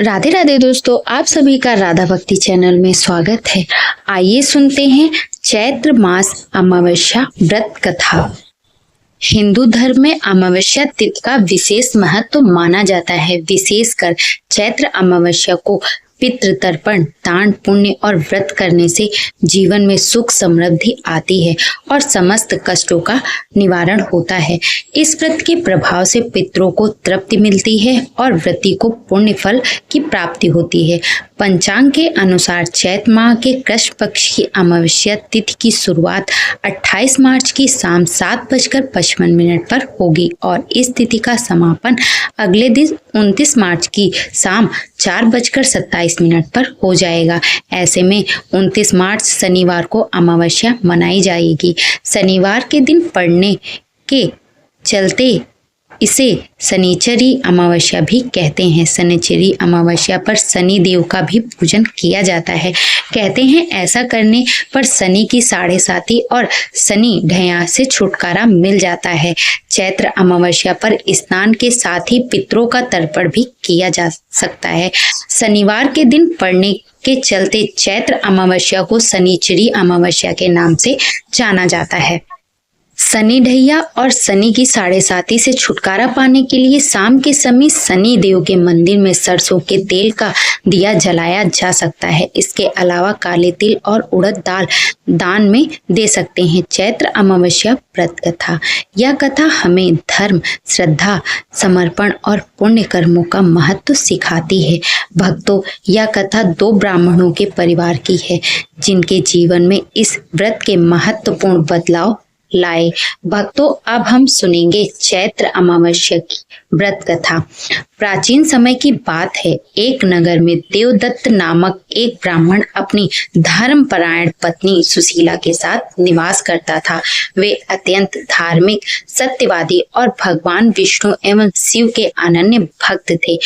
राधे राधे दोस्तों, आप सभी का राधा भक्ति चैनल में स्वागत है। आइए सुनते हैं चैत्र मास अमावस्या व्रत कथा। हिंदू धर्म में अमावस्या तिथि का विशेष महत्व माना जाता है। विशेषकर चैत्र अमावस्या को पितृ तर्पण, दान, पुण्य और व्रत करने से जीवन में सुख समृद्धि आती है और समस्त कष्टों का निवारण होता है। इस व्रत के प्रभाव से पितरों को तृप्ति मिलती है और व्रती को पुण्य फल की प्राप्ति होती है। पंचांग के अनुसार चैत्र माह के कृष्ण पक्ष की अमावस्या तिथि की शुरुआत 28 मार्च की शाम 7:55 पर होगी और इस तिथि का समापन अगले दिन 29 मार्च की शाम 4:27 पर हो जाएगा। ऐसे में 29 मार्च शनिवार को अमावस्या मनाई जाएगी। शनिवार के दिन पड़ने के चलते इसे शनिचरी अमावस्या भी कहते हैं। शनिचरी अमावस्या पर शनि देव का भी पूजन किया जाता है। कहते हैं ऐसा करने पर शनि की 7.5 और शनि ढैया से छुटकारा मिल जाता है। चैत्र अमावस्या पर स्नान के साथ ही पितरों का तर्पण भी किया जा सकता है। शनिवार के दिन पड़ने के चलते चैत्र अमावस्या को शनिचरी अमावस्या के नाम से जाना जाता है। शनि ढैया और शनि की 7.5 से छुटकारा पाने के लिए शाम के समय शनि देव के मंदिर में सरसों के तेल का दिया जलाया जा सकता है। इसके अलावा काले तिल और उड़द दाल दान में दे सकते हैं। चैत्र अमावस्या व्रत कथा। यह कथा हमें धर्म, श्रद्धा, समर्पण और पुण्य कर्मों का महत्व सिखाती है। भक्तों, यह कथा 2 ब्राह्मणों के परिवार की है जिनके जीवन में इस व्रत के महत्वपूर्ण बदलाव लाए। भक्तों, अब हम सुनेंगे चैत्र अमावस्या की व्रत कथा। प्राचीन समय की बात है। एक नगर में देवदत्त नामक एक ब्राह्मण अपनी धर्मपरायण पत्नी सुशीला के साथ निवास करता था। वे अत्यंत धार्मिक, सत्यवादी और भगवान विष्णु एवं शिव के अनन्य भक्त थे।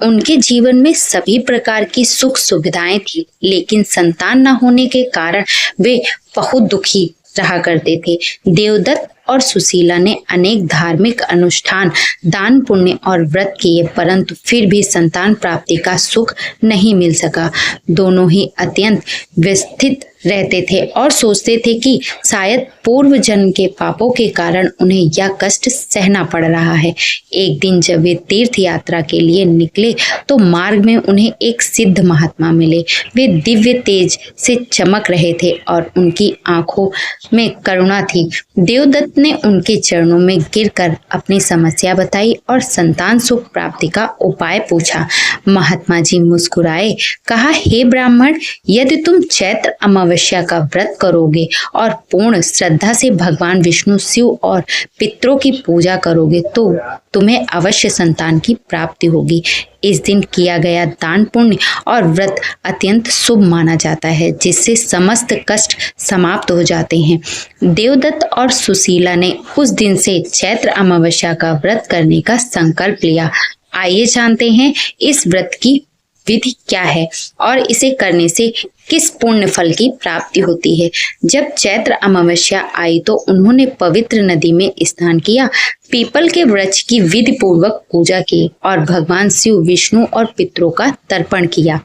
उनके जीवन में सभी प्रकार की सुख सुविधाएं थी, लेकिन संतान न होने के कारण वे बहुत दुखी रहा करते थे। देवदत्त और सुशीला ने अनेक धार्मिक अनुष्ठान, दान, पुण्य और व्रत किए, परंतु फिर भी संतान प्राप्ति का सुख नहीं मिल सका। दोनों ही अत्यंत व्यथित रहते थे और सोचते थे कि शायद पूर्व जन्म के पापों के कारण उन्हें यह कष्ट सहना पड़ रहा है। एक दिन जब वे तीर्थ यात्रा के लिए निकले तो मार्ग में उन्हें एक सिद्ध महात्मा मिले। वे दिव्य तेज से चमक रहे थे और उनकी आंखों में करुणा थी। देवदत्त ने उनके चरणों में गिरकर अपनी समस्या बताई और संतान सुख प्राप्ति का उपाय पूछा। महात्मा जी मुस्कुराए, कहा, हे ब्राह्मण, यदि तुम चैत्र अमावस्या का व्रत करोगे और पूर्ण श्रद्धा से भगवान विष्णु, शिव और पितरों की पूजा करोगे तो तुम्हें अवश्य संतान की प्राप्ति होगी। इस दिन किया गया दान, पुण्य और व्रत अत्यंत शुभ माना जाता है, जिससे समस्त कष्ट समाप्त हो जाते हैं। देवदत्त और सुशीला ने उस दिन से चैत्र अमावस्या का व्रत करने का संकल्प लिया। आइए जानते हैं इस व्रत की विधि क्या है और इसे करने से किस पुण्य फल की प्राप्ति होती है। जब चैत्र अमावस्या आई तो उन्होंने पवित्र नदी में स्नान किया, पीपल के वृक्ष की विधि पूर्वक पूजा की और भगवान शिव, विष्णु और पितरों का तर्पण किया।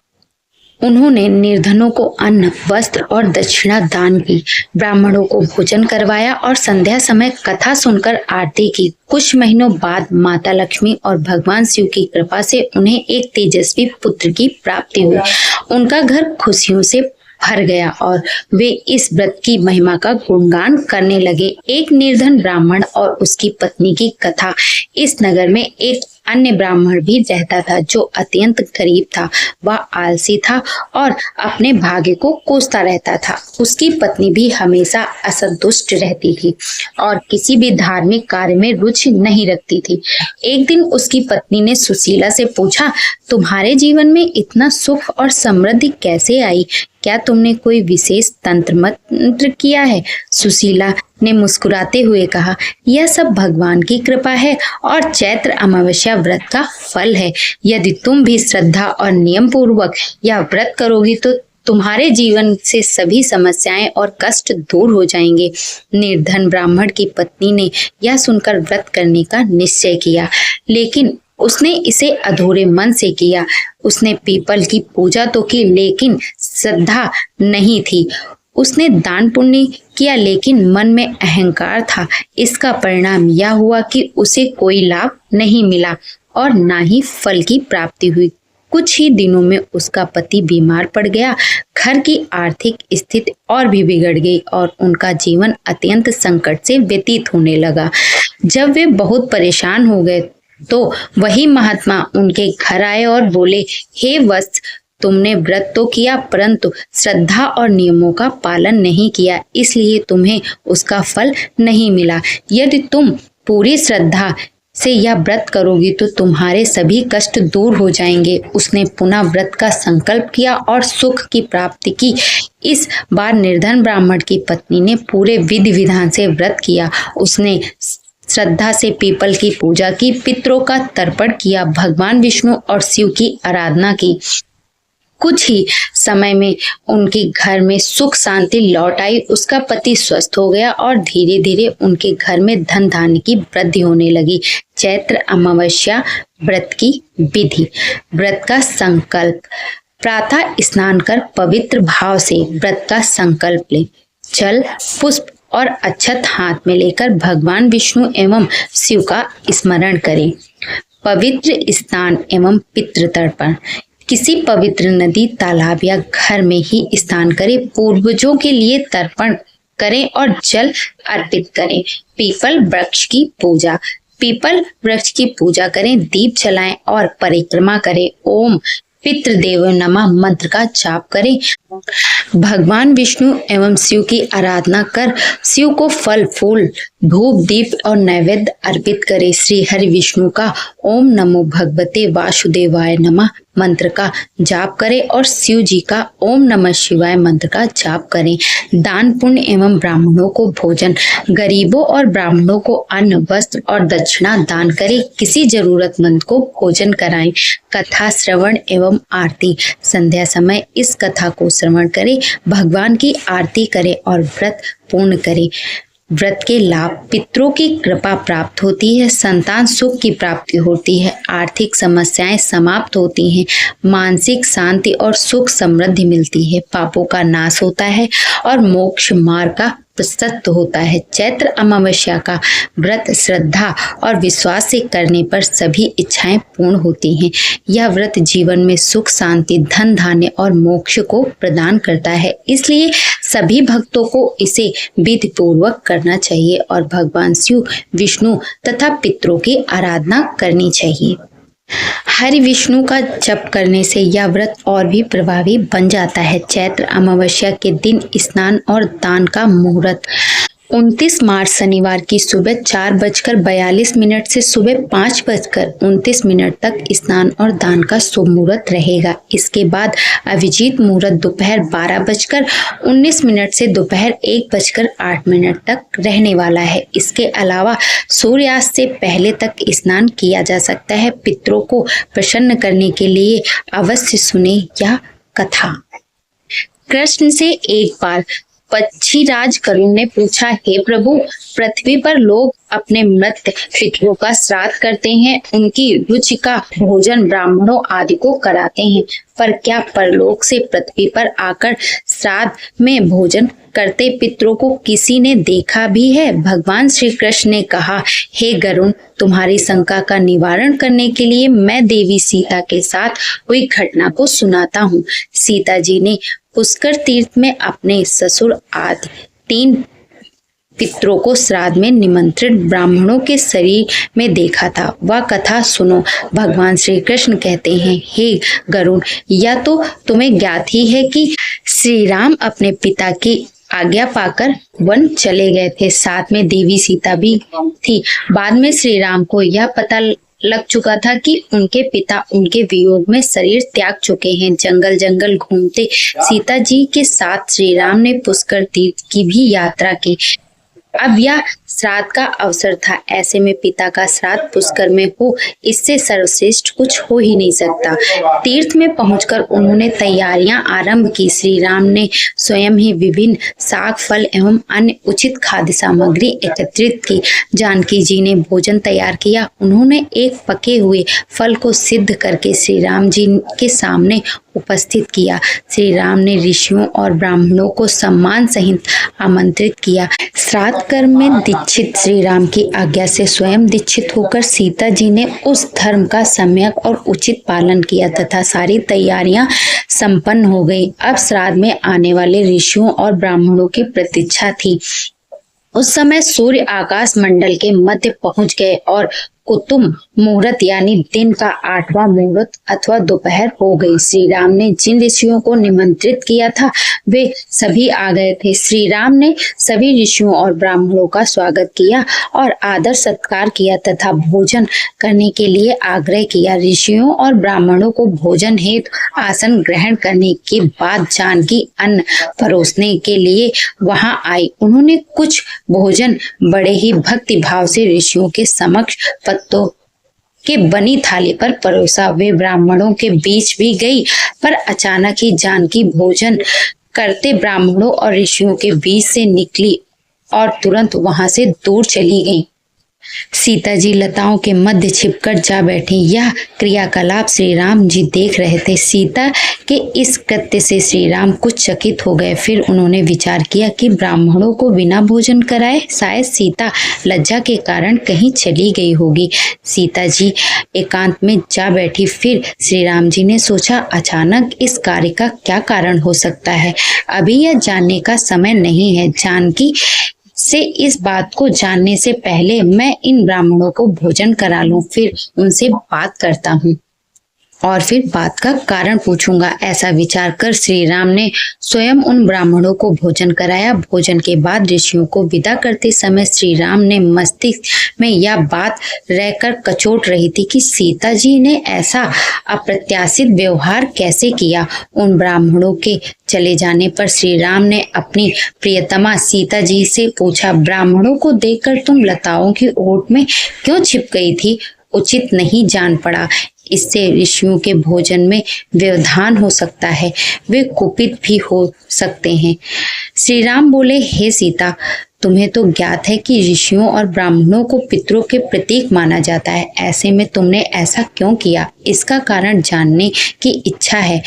उन्होंने निर्धनों को अन्न, वस्त्र और दक्षिणा दान की, ब्राह्मणों को भोजन करवाया और संध्या समय कथा सुनकर आरती की। कुछ महीनों बाद माता लक्ष्मी और भगवान शिव की कृपा से उन्हें एक तेजस्वी पुत्र की प्राप्ति हुई। उनका घर खुशियों से भर गया और वे इस व्रत की महिमा का गुणगान करने लगे। एक निर्धन ब्राह्मण और उसकी पत्नी की कथा। इस नगर में एक अन्य ब्राह्मण भी रहता था जो अत्यंत गरीब था। वह आलसी था और अपने भाग्य को कोसता रहता था। उसकी पत्नी भी हमेशा असंतुष्ट रहती थी और किसी भी धार्मिक कार्य में रुचि नहीं रखती थी। एक दिन उसकी पत्नी ने सुशीला से पूछा, तुम्हारे जीवन में इतना सुख और समृद्धि कैसे आई? क्या तुमने कोई विशेष तंत्र मंत्र किया है? सुशीला ने मुस्कुराते हुए कहा, यह सब भगवान की कृपा है और चैत्र अमावस्या व्रत का फल है। यदि तुम भी श्रद्धा और नियम पूर्वक यह व्रत करोगी तो तुम्हारे जीवन से सभी समस्याएं और कष्ट दूर हो जाएंगे। निर्धन ब्राह्मण की पत्नी ने यह सुनकर व्रत करने का निश्चय किया, लेकिन उसने इसे अधूरे मन से किया। उसने पीपल की पूजा तो की, लेकिन श्रद्धा नहीं थी। उसने दान पुण्य किया, लेकिन मन में अहंकार था। इसका परिणाम यह हुआ कि उसे कोई लाभ नहीं मिला और ना ही फल की प्राप्ति हुई। कुछ ही दिनों में उसका पति बीमार पड़ गया। घर की आर्थिक स्थिति और भी बिगड़ गई और उनका जीवन अत्यंत संकट से व्यतीत होने लगा। जब वे बहुत परेशान हो गए तो वही महात्मा उनके घर आए और बोले, हे वत्स, तुमने व्रत तो किया परंतु श्रद्धा और नियमों का पालन नहीं किया, इसलिए तुम्हें उसका फल नहीं मिला। यदि तुम पूरी श्रद्धा से यह व्रत करोगी तो तुम्हारे सभी कष्ट दूर हो जाएंगे। उसने पुनः व्रत का संकल्प किया और सुख की प्राप्ति की। इस बार निर्धन ब्राह्मण की पत्नी ने पूरे विधि विधान से व्रत किया। उसने श्रद्धा से पीपल की पूजा की, पितरों का तर्पण किया, भगवान विष्णु और शिव की आराधना की। कुछ ही समय में उनके घर में सुख शांति लौट आई। उसका पति स्वस्थ हो गया और धीरे धीरे उनके घर में धन धान्य की वृद्धि होने लगी। चैत्र अमावस्या व्रत की विधि। व्रत का संकल्प। प्रातः स्नान कर पवित्र भाव से व्रत का संकल्प लें। जल, पुष्प और अक्षत हाथ में लेकर भगवान विष्णु एवं शिव का स्मरण करें। पवित्र स्नान एवं पितृतर्पण। किसी पवित्र नदी, तालाब या घर में ही स्नान करें। पूर्वजों के लिए तर्पण करें और जल अर्पित करें। पीपल वृक्ष की पूजा। पीपल वृक्ष की पूजा करें, दीप जलाएं और परिक्रमा करें। ओम पितृदेव नमः मंत्र का जाप करें। भगवान विष्णु एवं शिव की आराधना कर शिव को फल, फूल, धूप, दीप और नैवेद्य अर्पित करें। श्री हरि विष्णु का ओम नमो भगवते वासुदेवाय नमः मंत्र का जाप करें और शिव जी का ओम नमः शिवाय मंत्र का जाप करें। दान पुण्य एवं ब्राह्मणों को भोजन। गरीबों और ब्राह्मणों को अन्न, वस्त्र और दक्षिणा दान करें। किसी जरूरतमंद को भोजन कराएं। कथा श्रवण एवं आरती। संध्या समय इस कथा को श्रवण करें, भगवान की आरती करें और व्रत पूर्ण करें। व्रत के लाभ। पितरों की कृपा प्राप्त होती है, संतान सुख की प्राप्ति होती है, आर्थिक समस्याएं समाप्त होती हैं, मानसिक शांति और सुख समृद्धि मिलती है, पापों का नाश होता है और मोक्ष मार्ग का प्रशस्त होता है। चैत्र अमावस्या का व्रत श्रद्धा और विश्वास से करने पर सभी इच्छाएं पूर्ण होती हैं। यह व्रत जीवन में सुख शांति, धन धान्य और मोक्ष को प्रदान करता है, इसलिए सभी भक्तों को इसे विधि पूर्वक करना चाहिए और भगवान शिव, विष्णु तथा पितरों की आराधना करनी चाहिए। हरि विष्णु का जप करने से यह व्रत और भी प्रभावी बन जाता है। चैत्र अमावस्या के दिन स्नान और दान का मुहूर्त। 29 मार्च शनिवार की सुबह 4:42 से सुबह 5:29 तक स्नान और दान का शुभ मुहूर्त रहेगा। इसके बाद अभिजीत मुहूर्त दोपहर 12:19 से दोपहर 1:08 तक रहने वाला है। इसके अलावा सूर्यास्त से पहले तक स्नान किया जा सकता है। पितरों को प्रसन्न करने के लिए अवश्य सुने यह कथा। कृष्ण से एक बार पक्षीराज गरुड़ ने पूछा, हे प्रभु, पृथ्वी पर लोग अपने मृत पितरों का श्राद्ध करते हैं, उनकी रुचि का भोजन ब्राह्मणों आदि को कराते हैं, पर क्या परलोक से पृथ्वी पर आकर श्राद्ध में भोजन करते पितरों को किसी ने देखा भी है? भगवान श्री कृष्ण ने कहा, हे गरुड़, तुम्हारी शंका का निवारण करने के लिए मैं देवी सीता के साथ हुई घटना को सुनाता हूँ। सीता जी ने पुष्कर तीर्थ में अपने ससुर आदि 3 पितरों को श्राद्ध में निमंत्रित ब्राह्मणों के शरीर में देखा था। वह कथा सुनो। भगवान श्री कृष्ण कहते हैं, हे गरुड़, यह तो तुम्हें ज्ञात ही है कि श्री राम अपने पिता की आज्ञा पाकर वन चले गए थे, साथ में देवी सीता भी थी। बाद में श्री राम को यह पता लग चुका था कि उनके पिता उनके वियोग में शरीर त्याग चुके हैं। जंगल जंगल घूमते सीता जी के साथ श्री राम ने पुष्कर तीर्थ की भी यात्रा की। अब यह श्राद्ध का अवसर था। ऐसे में पिता का श्राद्ध पुष्कर में हो, इससे सर्वश्रेष्ठ कुछ हो ही नहीं सकता। तीर्थ में पहुंचकर उन्होंने तैयारियां आरंभ की। श्री राम ने स्वयं ही विभिन्न साग, फल एवं अन्य उचित खाद्य सामग्री एकत्रित की। जानकी जी ने भोजन तैयार किया। उन्होंने एक पके हुए फल को सिद्ध करके श्री राम जी के सामने उपस्थित किया। श्री राम ने ऋषियों और ब्राह्मणों को सम्मान सहित आमंत्रित किया। श्राद्ध कर्म में दीक्षित श्री राम की आज्ञा से स्वयं दीक्षित होकर सीता जी ने उस धर्म का सम्यक और उचित पालन किया तथा सारी तैयारियां संपन्न हो गई। अब श्राद्ध में आने वाले ऋषियों और ब्राह्मणों की प्रतीक्षा थी। उस समय सूर्य आकाश मंडल के मध्य पहुंच गए और कुतुम मुहूर्त यानी दिन का 8वां मुहूर्त अथवा दोपहर हो गई। श्री राम ने जिन ऋषियों को निमंत्रित किया था वे सभी आ गए थे। श्री राम ने सभी ऋषियों और ब्राह्मणों का स्वागत किया और आदर सत्कार किया तथा भोजन करने के लिए आग्रह किया। ऋषियों और ब्राह्मणों को भोजन हेतु आसन ग्रहण करने के बाद जानकी अन्न परोसने के लिए वहां आई। उन्होंने कुछ भोजन बड़े ही भक्ति भाव से ऋषियों के समक्ष पत्तों के बनी थाली पर परोसा। वे ब्राह्मणों के बीच भी गई, पर अचानक ही जानकी भोजन करते ब्राह्मणों और ऋषियों के बीच से निकली और तुरंत वहां से दूर चली गई। सीता जी लताओं के मध्य छिपकर जा बैठी। यह क्रियाकलाप श्री राम जी देख रहे थे। सीता के इस कृत्य से श्री राम कुछ चकित हो गए। फिर उन्होंने विचार किया कि ब्राह्मणों को बिना भोजन कराए शायद सीता लज्जा के कारण कहीं चली गई होगी। सीता जी एकांत में जा बैठी। फिर श्री राम जी ने सोचा, अचानक इस कार्य का क्या कारण हो सकता है। अभी यह जानने का समय नहीं है। जानकी से इस बात को जानने से पहले मैं इन ब्राह्मणों को भोजन करा लूं, फिर उनसे बात करता हूं और फिर बात का कारण पूछूंगा। ऐसा विचार कर श्री राम ने स्वयं उन ब्राह्मणों को भोजन कराया। भोजन के बाद ऋषियों को विदा करते समय श्री राम ने मस्तिष्क में यह बात रहकर कचोट रही थी कि सीता जी ने ऐसा अप्रत्याशित व्यवहार कैसे किया। उन ब्राह्मणों के चले जाने पर श्री राम ने अपनी प्रियतमा सीता जी से पूछा, ब्राह्मणों को देखकर तुम लताओं की ओट में क्यों छिप गई थी? उचित नहीं जान पड़ा। इससे ऋषियों के भोजन में व्यवधान हो सकता है, वे कुपित भी हो सकते हैं। श्री राम बोले, हे सीता, तुम्हें तो ज्ञात है कि ऋषियों और ब्राह्मणों को पितरों के प्रतीक माना जाता है। ऐसे में तुमने ऐसा क्यों किया? इसका कारण जानने की इच्छा है,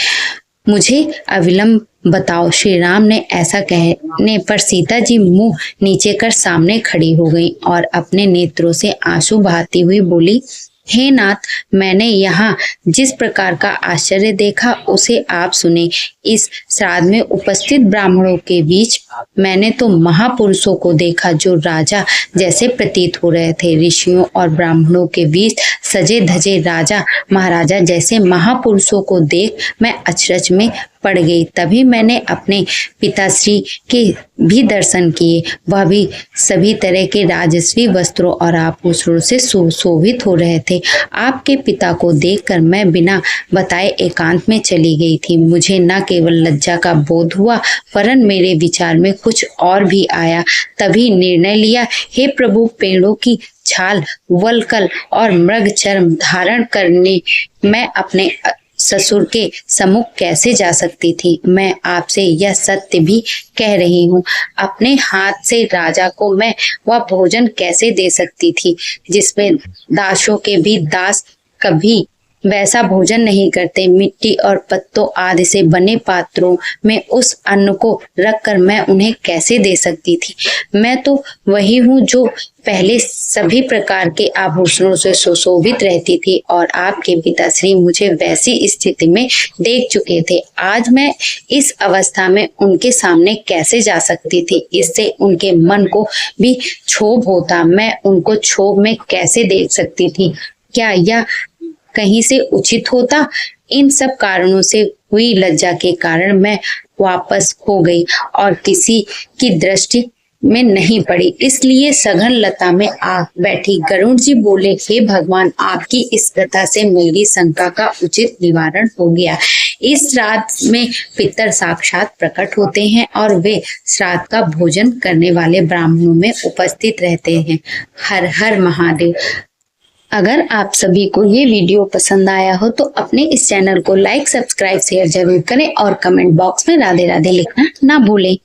मुझे अविलंब बताओ। श्री राम ने ऐसा कहने पर सीता जी मुंह नीचे कर सामने खड़ी हो गई और अपने नेत्रों से आंसू बहाती हुई बोली, हे नाथ, मैंने यहाँ जिस प्रकार का आश्चर्य देखा उसे आप सुने। इस श्राद्ध में उपस्थित ब्राह्मणों के बीच मैंने तो महापुरुषों को देखा जो राजा जैसे प्रतीत हो रहे थे। ऋषियों और ब्राह्मणों के बीच सजे धजे राजा महाराजा जैसे महापुरुषों को देख मैं अचरज में पड़ गई। तभी मैंने अपने पिताश्री के भी दर्शन किए, वह भी सभी तरह के राजस्वी वस्त्रों और आभूषणों से सुशोभित हो रहे थे। आपके पिता को देखकर मैं बिना बताए एकांत में चली गई थी। मुझे न केवल लज्जा का बोध हुआ वरन मेरे विचार में कुछ और भी आया। तभी निर्णय लिया, हे प्रभु, पेड़ों की छाल, वलकल और मृग चर्म धारण करने मैं अपने ससुर के सम्मुख कैसे जा सकती थी? मैं आपसे यह सत्य भी कह रही हूँ, अपने हाथ से राजा को मैं वह भोजन कैसे दे सकती थी जिसमें दासों के भी दास कभी वैसा भोजन नहीं करते। मिट्टी और पत्तों आदि से बने पात्रों में उस अन्न को रखकर मैं उन्हें कैसे दे सकती थी? मैं तो वही हूँ जो पहले सभी प्रकार के आभूषणों से सुशोभित रहती थी और आपके पिताश्री मुझे वैसी स्थिति में देख चुके थे। आज मैं इस अवस्था में उनके सामने कैसे जा सकती थी? इससे उनके मन को भी क्षोभ होता। मैं उनको क्षोभ में कैसे देख सकती थी? क्या यह कहीं से उचित होता? इन सब कारणों से हुई लज्जा के कारण मैं वापस हो गई और किसी की दृष्टि में नहीं पड़ी, इसलिए सघन लता में आ बैठी। गरुड़ जी बोले, हे भगवान, आपकी इस कथा से मेरी शंका का उचित निवारण हो गया। इस रात में पितर साक्षात प्रकट होते हैं और वे श्राद्ध का भोजन करने वाले ब्राह्मणों में उपस्थित रहते हैं। हर हर महादेव। अगर आप सभी को ये वीडियो पसंद आया हो तो अपने इस चैनल को लाइक, सब्सक्राइब, शेयर जरूर करें और कमेंट बॉक्स में राधे राधे लिखना ना भूलें।